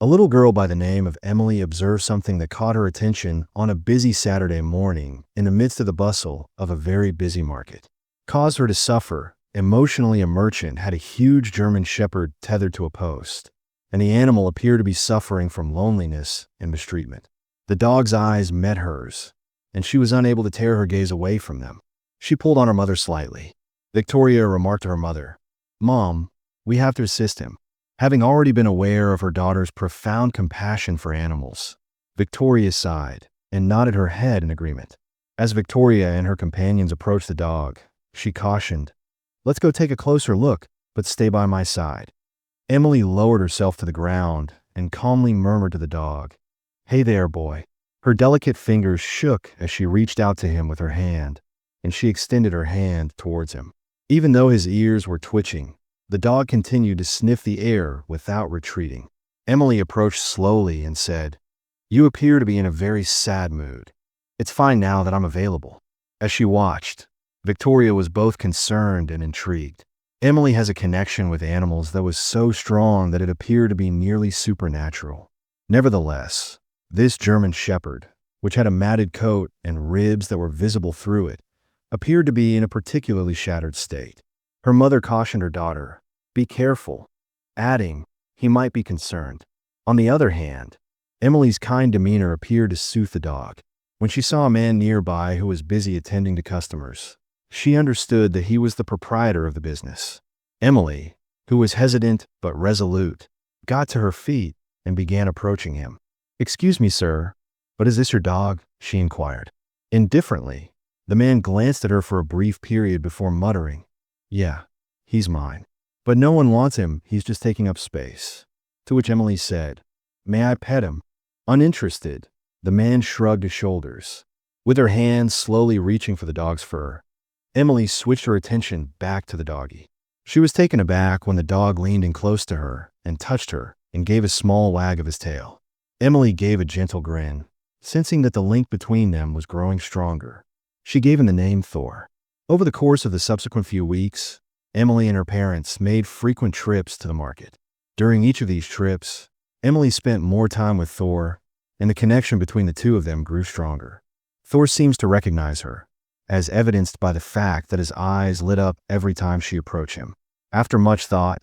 A little girl by the name of Emily observed something that caught her attention on a busy Saturday morning in the midst of the bustle of a very busy market. Caused her to suffer. Emotionally, a merchant had a huge German shepherd tethered to a post, and the animal appeared to be suffering from loneliness and mistreatment. The dog's eyes met hers, and she was unable to tear her gaze away from them. She pulled on her mother slightly. Victoria remarked to her mother, "Mom, we have to assist him." Having already been aware of her daughter's profound compassion for animals, Victoria sighed and nodded her head in agreement. As Victoria and her companions approached the dog, she cautioned, "Let's go take a closer look, but stay by my side." Emily lowered herself to the ground and calmly murmured to the dog, "Hey there, boy." Her delicate fingers shook as she reached out to him with her hand, and she extended her hand towards him. Even though his ears were twitching, the dog continued to sniff the air without retreating. Emily approached slowly and said, "You appear to be in a very sad mood. It's fine now that I'm available." As she watched, Victoria was both concerned and intrigued. Emily has a connection with animals that was so strong that it appeared to be nearly supernatural. Nevertheless, this German shepherd, which had a matted coat and ribs that were visible through it, appeared to be in a particularly shattered state. Her mother cautioned her daughter, "Be careful," adding, "He might be concerned." On the other hand, Emily's kind demeanor appeared to soothe the dog. When she saw a man nearby who was busy attending to customers, she understood that he was the proprietor of the business. Emily, who was hesitant but resolute, got to her feet and began approaching him. "Excuse me, sir, but is this your dog?" she inquired. Indifferently, the man glanced at her for a brief period before muttering, "Yeah, he's mine. But no one wants him, he's just taking up space." To which Emily said, "May I pet him?" Uninterested, the man shrugged his shoulders. With her hand slowly reaching for the dog's fur, Emily switched her attention back to the doggy. She was taken aback when the dog leaned in close to her and touched her and gave a small wag of his tail. Emily gave a gentle grin, sensing that the link between them was growing stronger. She gave him the name Thor. Over the course of the subsequent few weeks, Emily and her parents made frequent trips to the market. During each of these trips, Emily spent more time with Thor, and the connection between the two of them grew stronger. Thor seems to recognize her, as evidenced by the fact that his eyes lit up every time she approached him. After much thought,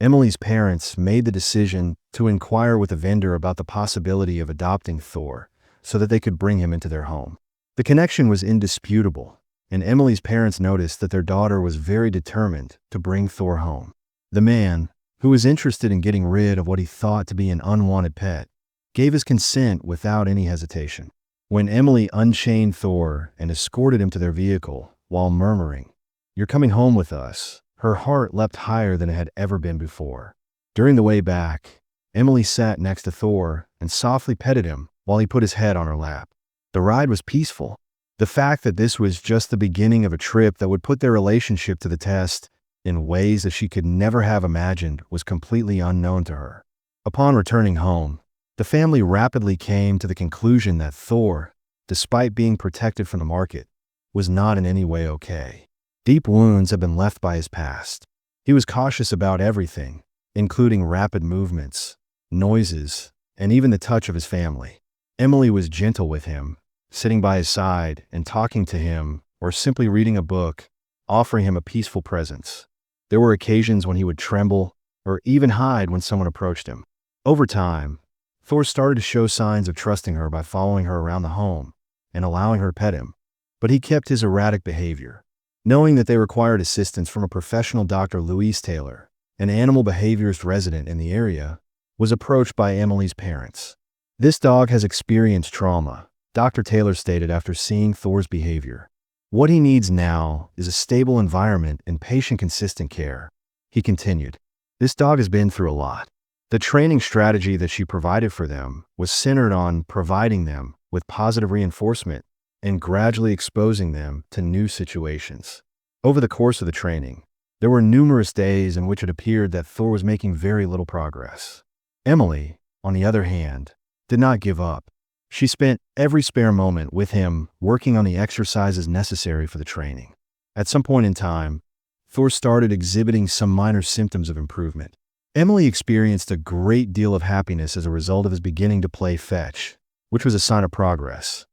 Emily's parents made the decision to inquire with a vendor about the possibility of adopting Thor so that they could bring him into their home. The connection was indisputable, and Emily's parents noticed that their daughter was very determined to bring Thor home. The man, who was interested in getting rid of what he thought to be an unwanted pet, gave his consent without any hesitation. When Emily unchained Thor and escorted him to their vehicle while murmuring, "You're coming home with us," her heart leapt higher than it had ever been before. During the way back, Emily sat next to Thor and softly petted him while he put his head on her lap. The ride was peaceful. The fact that this was just the beginning of a trip that would put their relationship to the test in ways that she could never have imagined was completely unknown to her. Upon returning home, the family rapidly came to the conclusion that Thor, despite being protected from the market, was not in any way okay. Deep wounds had been left by his past. He was cautious about everything, including rapid movements, noises, and even the touch of his family. Emily was gentle with him, sitting by his side and talking to him, or simply reading a book, offering him a peaceful presence. There were occasions when he would tremble or even hide when someone approached him. Over time, Thor started to show signs of trusting her by following her around the home and allowing her to pet him, but he kept his erratic behavior. Knowing that they required assistance from a professional Dr. Louise Taylor, an animal behaviorist resident in the area, was approached by Emily's parents. "This dog has experienced trauma," Dr. Taylor stated after seeing Thor's behavior. "What he needs now is a stable environment and patient, consistent care." He continued, "This dog has been through a lot." The training strategy that she provided for them was centered on providing them with positive reinforcement and gradually exposing them to new situations. Over the course of the training, there were numerous days in which it appeared that Thor was making very little progress. Emily, on the other hand, did not give up. She spent every spare moment with him working on the exercises necessary for the training. At some point in time, Thor started exhibiting some minor symptoms of improvement. Emily experienced a great deal of happiness as a result of his beginning to play fetch, which was a sign of progress.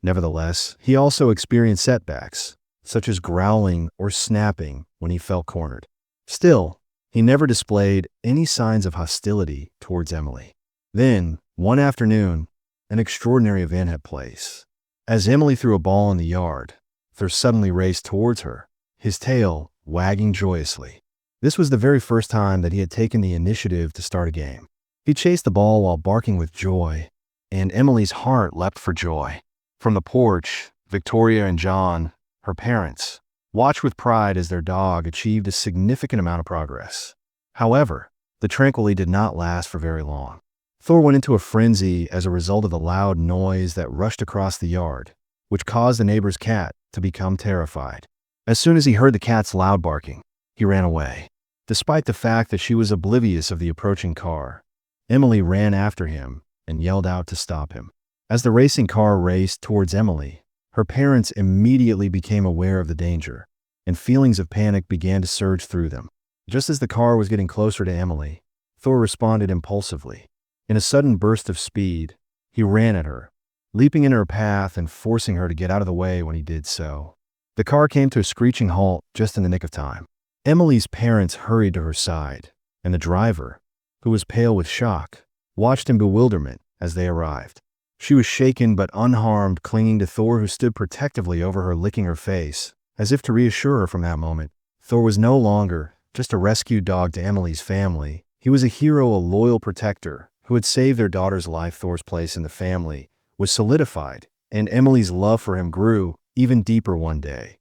Nevertheless, he also experienced setbacks, such as growling or snapping when he felt cornered. Still, he never displayed any signs of hostility towards Emily. Then, one afternoon, an extraordinary event had place. As Emily threw a ball in the yard, Thor suddenly raced towards her, his tail wagging joyously. This was the very first time that he had taken the initiative to start a game. He chased the ball while barking with joy, and Emily's heart leapt for joy. From the porch, Victoria and John, her parents, watched with pride as their dog achieved a significant amount of progress. However, the tranquility did not last for very long. Thor went into a frenzy as a result of the loud noise that rushed across the yard, which caused the neighbor's cat to become terrified. As soon as he heard the cat's loud barking, he ran away. Despite the fact that she was oblivious of the approaching car, Emily ran after him and yelled out to stop him. As the racing car raced towards Emily, her parents immediately became aware of the danger, and feelings of panic began to surge through them. Just as the car was getting closer to Emily, Thor responded impulsively. In a sudden burst of speed, he ran at her, leaping into her path and forcing her to get out of the way when he did so. The car came to a screeching halt just in the nick of time. Emily's parents hurried to her side, and the driver, who was pale with shock, watched in bewilderment as they arrived. She was shaken but unharmed, clinging to Thor, who stood protectively over her, licking her face, as if to reassure her from that moment. Thor was no longer just a rescue dog to Emily's family. He was a hero, a loyal protector, who had saved their daughter's life. Thor's place in the family was solidified, and Emily's love for him grew even deeper one day.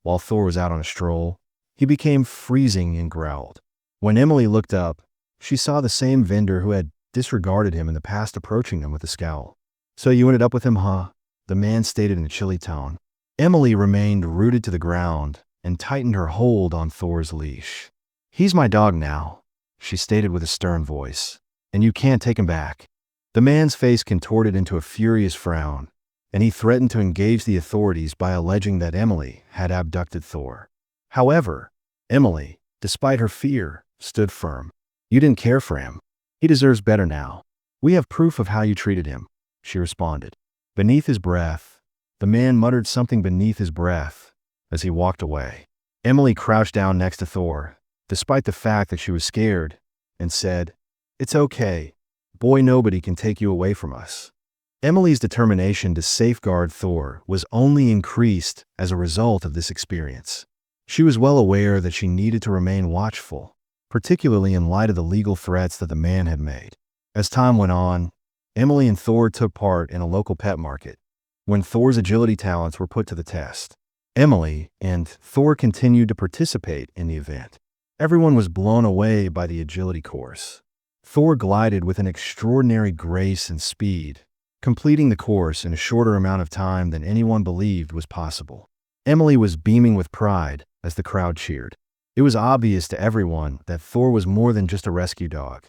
While Thor was out on a stroll, he became freezing and growled. When Emily looked up, she saw the same vendor who had disregarded him in the past approaching them with a scowl. "So you ended up with him, huh?" the man stated in a chilly tone. Emily remained rooted to the ground and tightened her hold on Thor's leash. "He's my dog now," she stated with a stern voice, "and you can't take him back." The man's face contorted into a furious frown, and he threatened to engage the authorities by alleging that Emily had abducted Thor. However, Emily, despite her fear, stood firm. "You didn't care for him. He deserves better now. We have proof of how you treated him," she responded. Beneath his breath, the man muttered something beneath his breath as he walked away. Emily crouched down next to Thor, despite the fact that she was scared, and said, "It's okay. Boy, nobody can take you away from us." Emily's determination to safeguard Thor was only increased as a result of this experience. She was well aware that she needed to remain watchful, particularly in light of the legal threats that the man had made. As time went on, Emily and Thor took part in a local pet market. When Thor's agility talents were put to the test, Emily and Thor continued to participate in the event. Everyone was blown away by the agility course. Thor glided with an extraordinary grace and speed, completing the course in a shorter amount of time than anyone believed was possible. Emily was beaming with pride as the crowd cheered. It was obvious to everyone that Thor was more than just a rescue dog.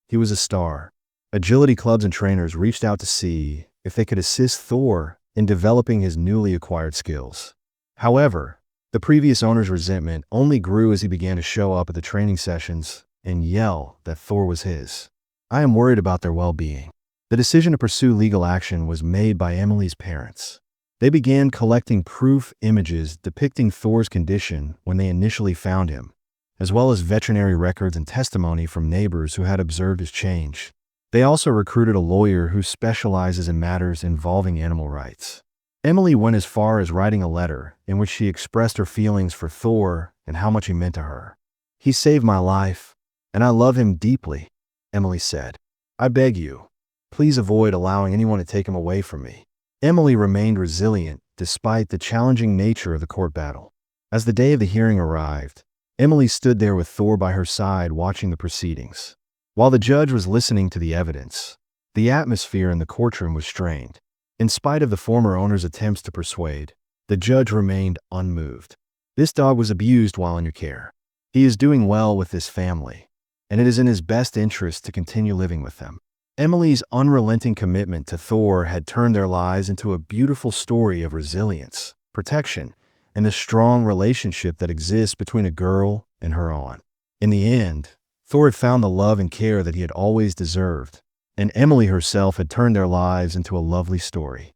He was a star. Agility clubs and trainers reached out to see if they could assist Thor in developing his newly acquired skills. However, the previous owner's resentment only grew as he began to show up at the training sessions and yell that Thor was his. "I am worried about their well-being." The decision to pursue legal action was made by Emily's parents. They began collecting proof images depicting Thor's condition when they initially found him, as well as veterinary records and testimony from neighbors who had observed his change. They also recruited a lawyer who specializes in matters involving animal rights. Emily went as far as writing a letter in which she expressed her feelings for Thor and how much he meant to her. "He saved my life, and I love him deeply," Emily said. "I beg you, please avoid allowing anyone to take him away from me." Emily remained resilient despite the challenging nature of the court battle. As the day of the hearing arrived, Emily stood there with Thor by her side watching the proceedings. While the judge was listening to the evidence, the atmosphere in the courtroom was strained. In spite of the former owner's attempts to persuade, the judge remained unmoved. "This dog was abused while in your care. He is doing well with this family, and it is in his best interest to continue living with them." Emily's unrelenting commitment to Thor had turned their lives into a beautiful story of resilience, protection, and the strong relationship that exists between a girl and her own. In the end, Thor had found the love and care that he had always deserved, and Emily herself had turned their lives into a lovely story.